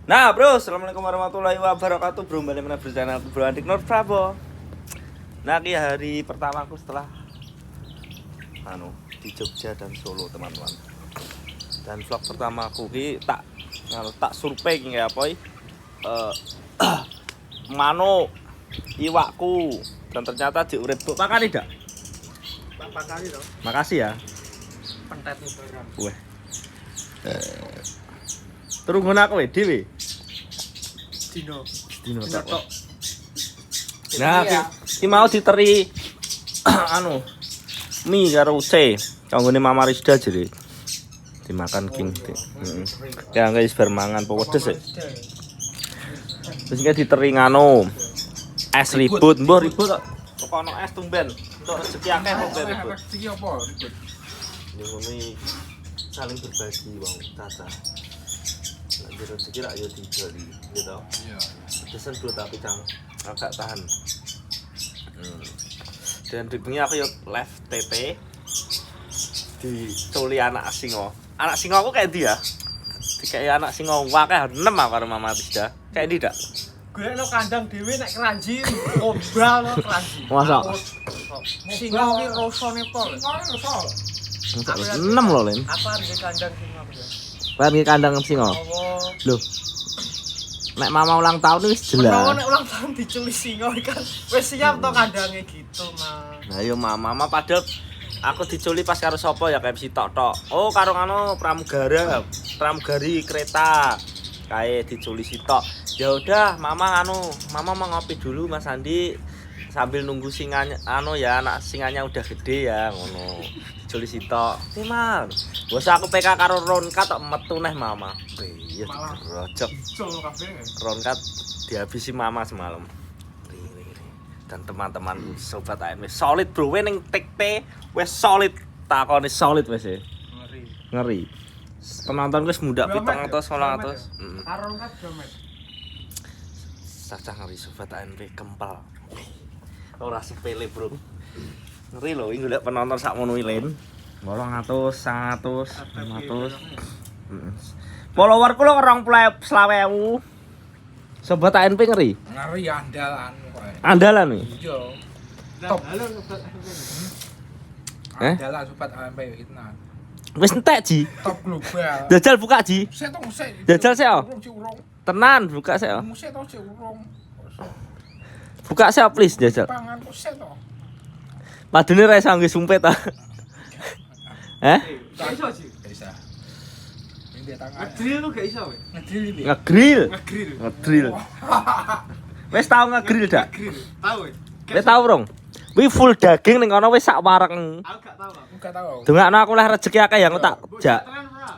Nah bro, assalamualaikum warahmatullahi wabarakatuh. Bro, balik mana berchannel Bro Andik Nur Prabowo. Nah ini hari pertama aku setelah di Jogja dan Solo teman-teman. Dan vlog pertama aku ki tak survei nggih apa mano iwakku dan ternyata diurip buk pakan tidak? Pakani to. Makasih ya. Pentet barang. Weh. Turun aku dhewe. Dino tok. Nah, iki mau diteri mie karo C. Kanggone Mama Rizda jere. Dimakan King. Heeh. Ya guys bar mangan po wedes e. Terus iki diteri es ribut, mbah ribut kok. Kok ono es tumben. Untuk rezeki akeh kok ribut. Rezeki apa ribut? Ini saling berbagi wong caca. Lanjut rezeki rak yo didoli gitu. Iya. Pedesan bro tapi Kang agak tahan. Dan di bengi aku yo live TT diculi anak singo. Anak singo aku kayak dia. Kayak anak singo akeh 6 karo Mama Rizda. Kayak dia dak. Gue no kandang dhewe nek keranji obral no keranji. Masa? Singa ki rasane pol. Singa rasa. 6 lho, Len. Apa di kandang singa ya? Kan iki kandang singo. Loh. Nek Mama ulang tahun wis jelas. Menawa nek ulang tahun diculi singa kan wis siap to kandange gitu, Mas. Nah yo mama padahal aku diculi pas karo sapa ya kayak si tok. Oh karo pramugari kereta. Kayak diculi si tok. Ya udah mama mau ngopi dulu Mas Andi sambil nunggu singanya ya anak singanya udah gede ya ngono. Diculi si tok. Mas. Bos aku PK karo Ronkat tok metu neh mama. Iya rojok. Ronkat dihabisi mama semalam. Dan teman-teman sobat ANW solid bro, ning TikTok wes solid, takone solid wes ya. Ngeri. Penonton wis muda 700 800. Karo kan domet. Cacah ngeri sobat ANW kempal. Ora sepele bro. Ngeri lho iki golek penonton sakmono iki Len. 800, 100, 500. Follower kula 20.000. Sobat ANP ngeri. Ngeri andalan kowe. Andalan nih. Iya. Top. Halo sobat ANP. Andalan sobat ANP itu nah. Wis entek Ji. Top global. Jajal buka Ji. Sik tong sik. Jajal sik. Tenan buka sik. Musik tong sik urung. Buka sik please jajal. Pangan kok sik to. Padune ra iso nggo sumpet ta. Gak iso sih. Gak iso. Minta tangan. Ngedrill lu gak iso kowe. Ngedrill iki. Ngedrill. Wis tau ngegrill dak? Ngedrill. Tahu. Wis tau rong. Kuwi full daging ning kono wis sak wareng. Aku gak tahu. Aku gak tahu. Dongakno aku lah rezeki akeh ya tak jak.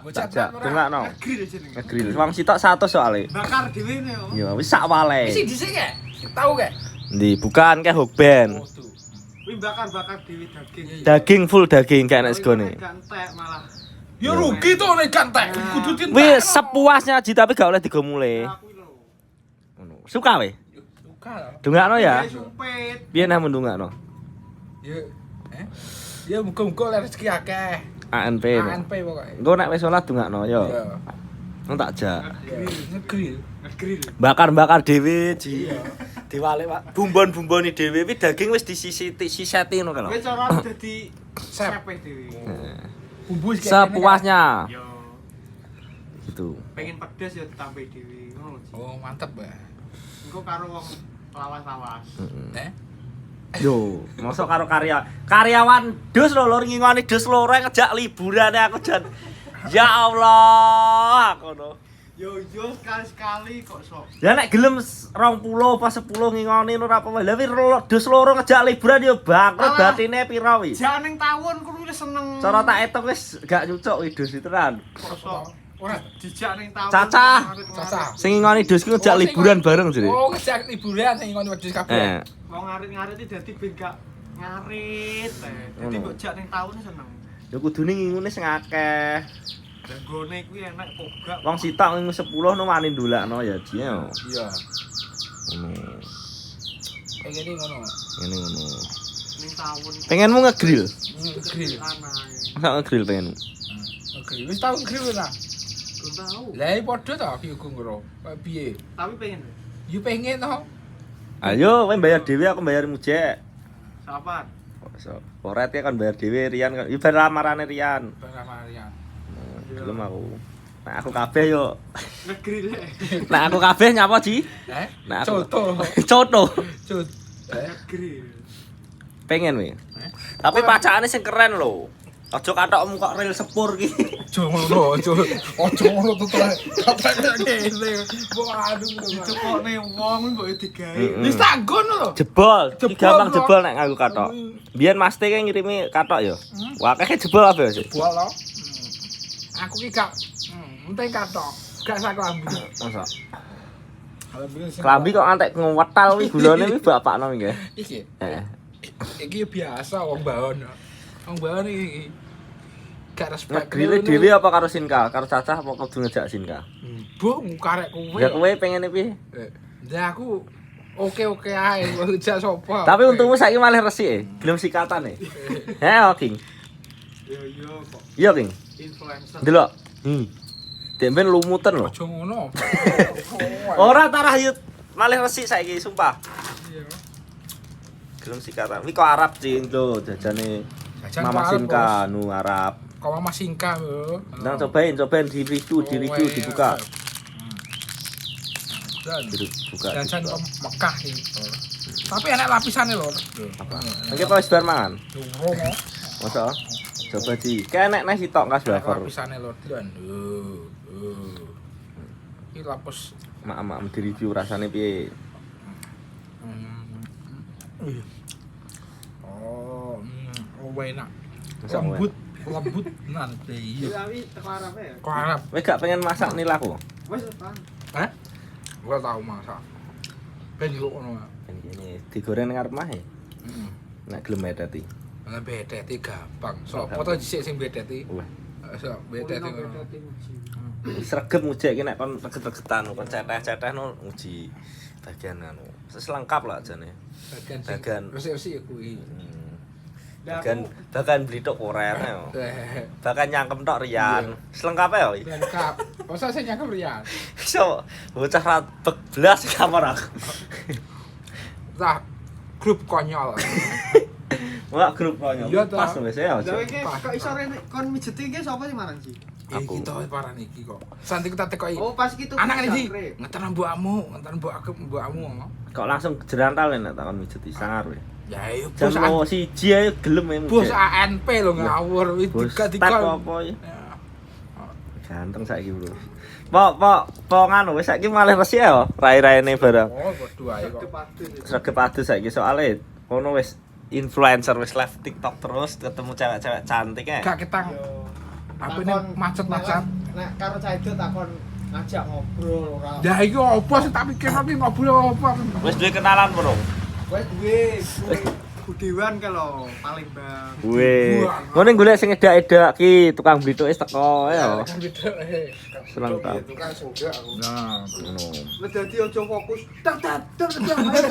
Bocah Dongakno. Ngegrill jenenge. Ngegrill. Wong sitok 100 soalé. Bakar dhewe ne. Ya wis sak wale. Wis dhisik ya? Tahu gak? Ndi bukan kayak hokben. Kuwi bakar dhewe daging. Daging full daging kayak nek segone. Gantek malah. Ya rugi to nek gantek. Kudu dintek. Wis sepuasnya Ji tapi gak oleh digomule. Ngono. Suka we? Suka lho. Dongakno ya. Sumpit. Piye nah mendongakno? Ya. Ya muga-muga oleh rezeki akeh. ANP. ANP pokoke. Engko nek wis salat dongakno ya. Iya. Nang tak jak. Ngegrill. Bakar-bakar dhewe Ji. Diwalik Pak. Bumbon-bumboni dhewe kuwi daging wis disiseti ngono kan. Wis cara dadi sepe dhewe. Bumbu Sepuasnya. Yo. Gitu. Pengen pedes ya ditambahi dhewe ngono. Oh, mantep, Mbak. Engko karo wong lawas-lawas. Yo, mosok karo karyawan dus lho lur ngingoni dus loro ngejak liburane aku jan. Ya Allah, ngono. Yo sekali-sekali kok sok. Ya nek gelem 20 apa 10 ngingoni ora apa-apa. Lah wi dus loro ngejak liburan yo bangkrut batine pira wi. Janing tawon kuwi wis seneng. Cara tak etok wis gak cocok wi dus tenan. Kok sok. Ora dijak ning tawon. Cacah. Sing ngingoni dus ku ngejak liburan bareng jere. Oh, ngejak liburan sing ngingoni wedhus kabeh. Wong ngarit-ngarit iki dadi ben gak ngarit. Dadi mbok jak ning tawon seneng. Ya kudune ngingune sing akeh. Dan gone kuwi enak kok gak. Wong sitok ngingu 10 no wani ndolakno ya Ji. Iya. Ngono. Kayak ngono. Ngene ngono. Ning tawon. Pengenmu ngegrill? Ngegrill. Masa ngegrill pengenmu? Ngegrill. Wis tau ngegrill ora? tahu. Lah padha to aku iku ngro. Piye? Tapi pengen. Yo pengen to. Ayo, kowe bayar dhewe aku bayar mujek. Sapan. Oret ya kan bayar dhewe Rian kan. Iku bar lamarane Rian. Barang Marian. Belum aku. Nah aku kabeh yo. Negeri lek. Nah aku kabeh nyapa Ji? Nah aku Coto. coto. Cut. Negeri. Pengen we. Tapi pacakane sing keren lho. Aja kathokmu kok rel sepur ki. Ojo ngono, ojo ngono to. Kata ngene. Waduh. Dicukokne wong mbok digawe. Wis tak ngono lho. Jebol, iki Jebol, gampang bro. jebol nek nganggo kathok. Biyen Mas T ki ngirimi kathok ya. Wah, akeh jebol apa ya? Bual lo. Aku ki gak penting katok. Gak sak lambi. Masa? Klambi kok antek ngewetal wi gulane wi bapakno nggih. Iki. Heeh. Iki biasa wong baon. Wong baon iki gak respect. Ngegrile dhewe apa karo Sinka? Karo Cacah apa kudu ngejak Sinka? Mbok karek kowe. Ya kowe pengen piye? Ya aku oke-oke ae ngejak sapa. Tapi untungmu saiki malah resik gelem sikatan e. Heh, King. Yo kok Iya, King. influencer. Delok. Demben lumutan lho. Ojo ngono. Ora tarah yut. Malah resik saiki sumpah. Iya. Gelem sikatan. Wi kok Arab cing lho jajane Jajan Mama kok Arab, Sinka nu Arab. Kok Mama Sinka lho. Nang cobain di review, dibuka. Dan Dibuka. jajan ke Mekah gitu. Tapi enak lapisane lho. Apa? Engke apa wis bar mangan? Durung. Masa? Coba di. Kayak nek sitok kas wafer. Lapisane lho dan. Iki lapis Mak-mak di review rasane piye? Oh, enak. Masa Lembut nanti. Ya wi teko Arab ya. Kok Arab? Kowe gak pengen masak nilaku? Wes Bang. Hah? Gua tau masak. Ben yo ngono. Ben kene digoreng ning arep mah e. Heeh. Nek gelem edati. Lah bedeti gampang. Sopo to dhisik sing bedeti? Wah, Sok bedeti ngono. sregep mujek iki nek kon reget-regetan kon ceteh-ceteh no uji bagian anu. Selengkap lah jane. Bagian. Resi-resi ya kuwi. Bahkan beli tok oren yo. Bahkan nyangkem tok Rian. Selengkap ya. Lengkap. Masa saya nyangka Rian. So, bocah rat belas kamar aku. Tah grup konyol. Wah, grup konyol. Iya, toh. Pas wis ya. Lah iki kok iso rene kon mijeti iki sapa sing marang sih? Aku. Iki to paran iki kok. Santi kita tekoki. Oh, pas iki tuh. Anak iki ngeten mbokmu, ngeten mbokmu. Kok langsung jerantal nek takon mijeti sangar we. Ya iya Jam bos. 1 ae gelem e Bos mujek. ANP lho ngawur wis Bos dikon. tak apa ya. Ganteng saiki, Bro. Po nganu wis saiki malah resik ya rai-raine barang. Oh, padha ae kok. Sregep adus saiki soalé ono wis influencer wis live TikTok terus ketemu cewek-cewek cantik ya. Gak ketang. Apa ini macet-macet. Nek karo cah itu takon ngajak ngobrol ora. Ya iki opo sing tak pikir iki ngobrol opo. Wis duwe kenalan, Bro. Kowe duwe Budewan ke lho, Palembang. Weh, ngene golek sing edak-edak ki tukang blithuk wis teko ya. Kan beda. Selengkap. Tukang sugak aku. Nah, Ngono. Wis dadi aja fokus. Tak jangan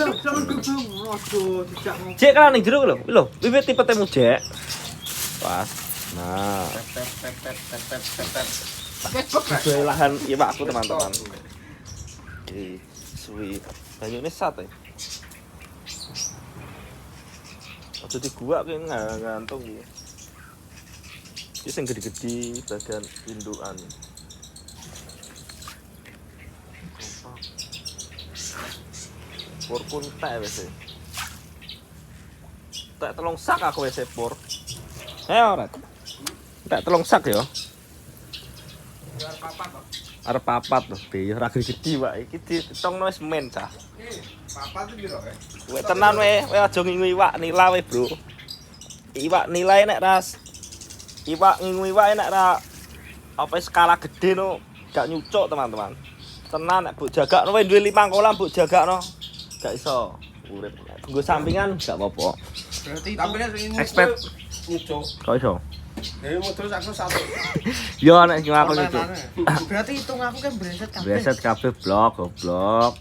gebung. Ojo dijak ngobrol. Cek kan ning jero lho. Lho, wiwit tipe temu jek. Pas. Nah, Facebook kan. sesuai lahan iwakku teman-teman. Oke, suwi. Banyune sat ya. Aja di gua ki ngantung iki. Iki sing gede-gede bagian indukan. Pur pun tak wis. Tak telung sak aku wis pur. Ora. Tak telung sak ya. Biar papat kok. Arep papat lho, biyo ora gede wae. Iki ditongno wis men cah. Papat itu piro kae? Kowe tenan kowe aja ngingu iwak nila we, Bro. Iwak nila nek ras iwak ngingu iwak nek ra apa skala gede no, gak nyucuk teman-teman. Tenan nek mbok jagakno kowe duwe 5 kolam mbok jagakno. Gak iso urip. Nggo sampingan gak apa-apa. Berarti Tapi nek sing Expert. nyucuk. Kok iso? Dewe modal sakno satu. Yo nek sing aku nyucuk. Berarti hitung aku kan breset kabeh. Breset kabeh blok, goblok.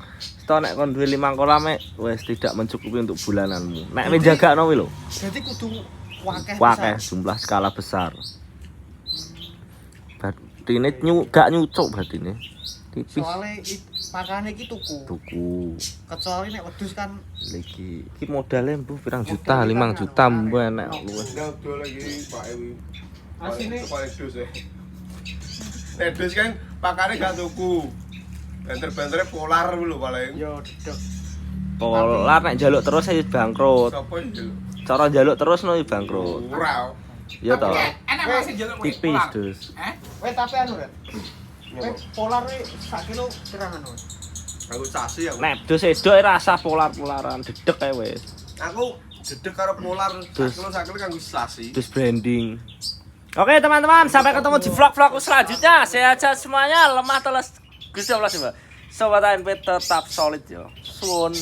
Sto nek kon duwe 5 kolam wis tidak mencukupi untuk bulananmu. Nek kowe jagakno kuwi lho. Berarti kudu wakeh. Wakeh jumlah skala besar. Rene gak nyucuk berarti ne. Tipis. Soale pakane iki tuku. Kecuali nek wedhus kan Iki modalnya mbuh pirang juta, 5 juta mbuh enek luwes. Enggak dol lagi Pak Ewi. asine Paling dus ya. Nek dus kan pakane gak tuku. Banter-bantere polar lho paling. yo dedek. Polar nek njaluk terus ae bangkrut. Sopo iki lho? Cara njaluk terus no bangkrut. Ora. Ya toh. Enak masih njaluk kulit Tipis, polar. Dus. Weh tapi anu Ren. Weh polar we sak kilo pirang anu? Aku sasi aku. Nek dus edok rasa polar-polaran dedek ae wis. Aku jedek karo polar Dus. sakilo kanggo sasi. Dus branding. Oke teman-teman, sampai ketemu di vlog-vlogku selanjutnya. Sehat semuanya, lemah teles Gusti Allah sih, Mbak. Sobat ANP tetap solid yo. Suwun.